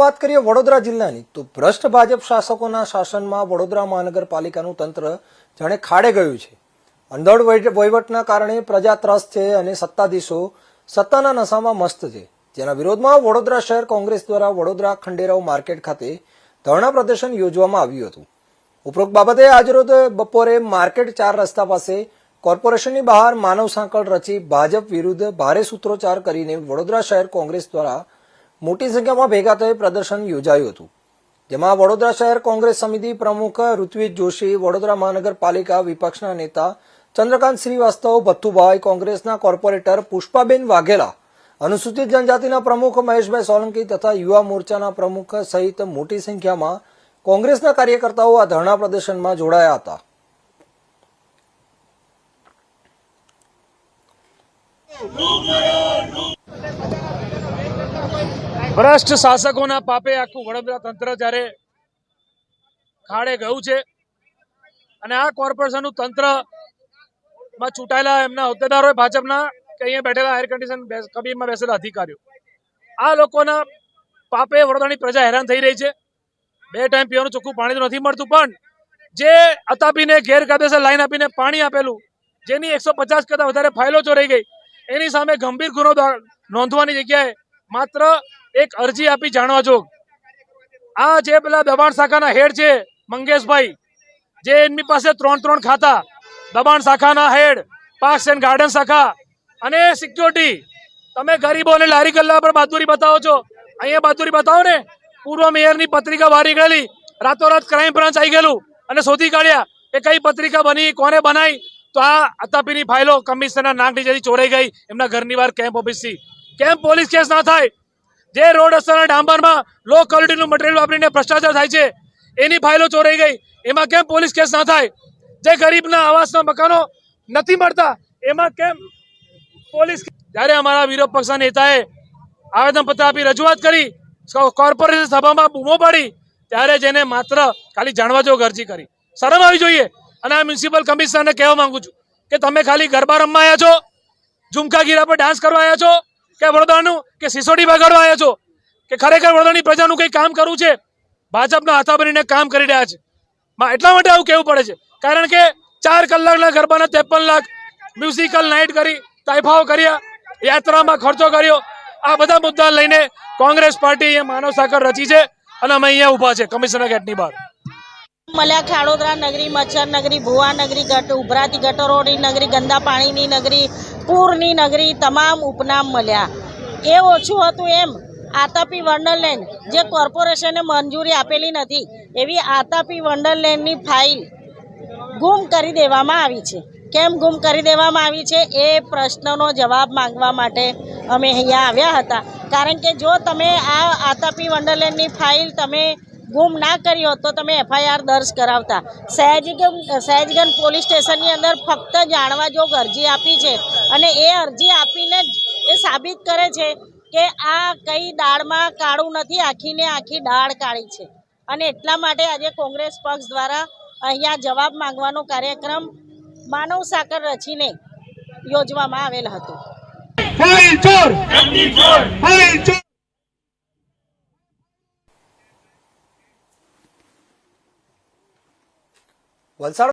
વાત કરીએ વડોદરા જિલ્લાની તો ભ્રષ્ટ ભાજપ શાસકોના શાસનમાં વડોદરા મહાનગરપાલિકાનું તંત્ર જાણે ખાડે ગયું છે। અંધળ વહીવટના કારણે પ્રજા ત્રસ્ત છે અને સત્તાધીશો સત્તાના નશામાં મસ્ત છે, જેના વિરોધમાં વડોદરા શહેર કોંગ્રેસ દ્વારા વડોદરા ખંડેરાવ માર્કેટ ખાતે ધરણા પ્રદર્શન યોજવામાં આવ્યું હતું। ઉપરોક્ત બાબતે આજરોજ બપોરે માર્કેટ 4 રસ્તા પાસે કોર્પોરેશનની બહાર માનવ સાંકળ રચી ભાજપ વિરુદ્ધ ભારે સૂત્રોચ્ચાર કરીને વડોદરા શહેર કોંગ્રેસ દ્વારા મોટી સંખ્યામાં ભેગા થઈ પ્રદર્શન યોજાયું હતું, જેમાં વડોદરા શહેર કોંગ્રેસ સમિતિ પ્રમુખ ઋત્વિજ જોશી, વડોદરા મહાનગરપાલિકા વિપક્ષના નેતા ચંદ્રકાંત શ્રીવાસ્તવ, ભથ્થુભાઈ, કોંગ્રેસના કોર્પોરેટર પુષ્પાબેન વાઘેલા, અનુસૂચિત જનજાતિના પ્રમુખ મહેશભાઈ સોલંકી તથા યુવા મોરચાના પ્રમુખ સહિત મોટી સંખ્યામાં કોંગ્રેસના કાર્યકર્તાઓ આ ધરણા પ્રદર્શનમાં જોડાયા હતા। ભ્રષ્ટ શાસકોના પાપે આખું વડોદરા તંત્ર જ્યારે ખાડે ગયું છે અને આ કોર્પોરેશનનું તંત્રમાં ચૂંટાયેલા એમના હોદ્દેદારો ભાજપના કે અહીંયા બેઠેલા એર કન્ડિશન કબીરમાં બેસેલા અધિકારીઓ, આ લોકોના પાપે વડોદરાની પ્રજા હેરાન થઈ રહી છે। 2 ટાઈમ પીવાનું ચોખ્ખું પાણી તો નથી મળતું, પણ જે અતાપીને ગેરકાયદેસર લાઈન આપીને પાણી આપેલું, જેની 150 કરતાં વધારે ફાઇલો ચોરાઈ ગઈ, એની સામે ગંભીર ગુનો નોંધવાની જગ્યાએ માત્ર એક અરજી આપી જાણવા જોગ। આ જે પેલા દબાણ શાખાના હેડ છે મંગેશભાઈ, જે એમની પાસે 3 ખાતા, દબાણ શાખાના હેડ, પાર્ક્સ એન્ડ ગાર્ડન શાખા અને સિક્યોરિટી, તમે ગરીબોને લારી ગલ્લા પર બહાદુરી બતાવો છો। અહીંયા બહાદુરી બતાવો ને। પૂર્વ મેયરની પત્રિકા વારી ગયેલી, રાતોરાત ક્રાઇમ બ્રાન્ચ આવી ગયેલું અને શોધી કાઢ્યા કે કઈ પત્રિકા બની, કોને બનાવી, તો આ અતાપીની ફાઇલો કમિશનરના નાક નીચેથી ચોરાઈ ગઈ, એમના ઘરની બહાર કેમ્પ ઓફિસથી। કેમ પોલીસ કેસ ના થાય? જે રોડ રસ્તાના ડાંબરમાં લો ક્વોલિટીનું મટીરિયલ વાપરીને ભ્રષ્ટાચાર થાય છે, એની ફાઇલો ચોરાઈ ગઈ, એમાં કેમ પોલીસ કેસ ના થાય? જે ગરીબના આવાસના મકાનો નથી મળતા, એમાં કેમ પોલીસ? જ્યારે અમારા વિરોધ પક્ષના નેતાએ આવેદનપત્ર આપી રજૂઆત કરી, કોર્પોરેશન સભામાં બૂમો પાડી, ત્યારે જેને માત્ર ખાલી જાણવા જોગ અરજી કરી, શરમ આવી જોઈએ। અને આ મ્યુનિસિપલ કમિશનરને કહેવા માંગુ છું કે તમે ખાલી ગરબા રમવા આવ્યા છો, ઝુમકા ગીરા પર ડાન્સ કરવા આવ્યા છો, કે વડોદરાનું કે સિસોડી બગાડવા આવ્યા છો, કે ખરેખર વડોદરાની પ્રજાનું કંઈ કામ કરવું છે? ભાજપના હાથા ભરીને કામ કરી રહ્યા છે। એટલા માટે આવું કહેવું પડે છે, કારણ કે 4 કલાકના ગરબાના 53 લાખ, મ્યુઝિકલ નાઇટ કરી, તાઇફાઓ કર્યા, યાત્રામાં ખર્ચો કર્યો, આ બધા મુદ્દા લઈને કોંગ્રેસ પાર્ટી અહીંયા માનવ સાંકળ રચી છે અને અમે અહીંયા ઊભા છે કમિશનર ગેટની બહાર। મળ્યા ખાડોદરા નગરી, મચ્છર નગરી, ભુવા નગરી, ઉભરાતી ગટરોની નગરી, ગંદા પાણીની નગરી, પૂરની નગરી, તમામ ઉપનામ મળ્યા। એ ઓછું હતું એમ આતાપી વંડરલેન્ડ, જે કોર્પોરેશને મંજૂરી આપેલી નથી, એવી આતાપી વંડરલેન્ડની ફાઇલ ગુમ કરી દેવામાં આવી છે। કેમ ગુમ કરી દેવામાં આવી છે એ પ્રશ્નનો જવાબ માંગવા માટે અમે અહીંયા આવ્યા હતા, કારણ કે જો તમે આ આતાપી વંડરલેન્ડની ફાઇલ તમે ગુમ ના કરી હોત તો તમે FIR દર્જ કરાવતા। સયાજીગંજ પોલીસ સ્ટેશનની અંદર ફક્ત જાણવા જોગ અરજી આપી છે અને એ અરજી આપીને જ એ સાબિત કરે છે કે આ કઈ દાળમાં કાળું નથી, આખીને આખી દાળ કાળી છે। અને એટલા માટે આજે કોંગ્રેસ પક્ષ દ્વારા અહીંયા જવાબ માંગવાનો કાર્યક્રમ માનવ સાંકળ રચીને યોજવામાં આવેલ હતો। વલસાડ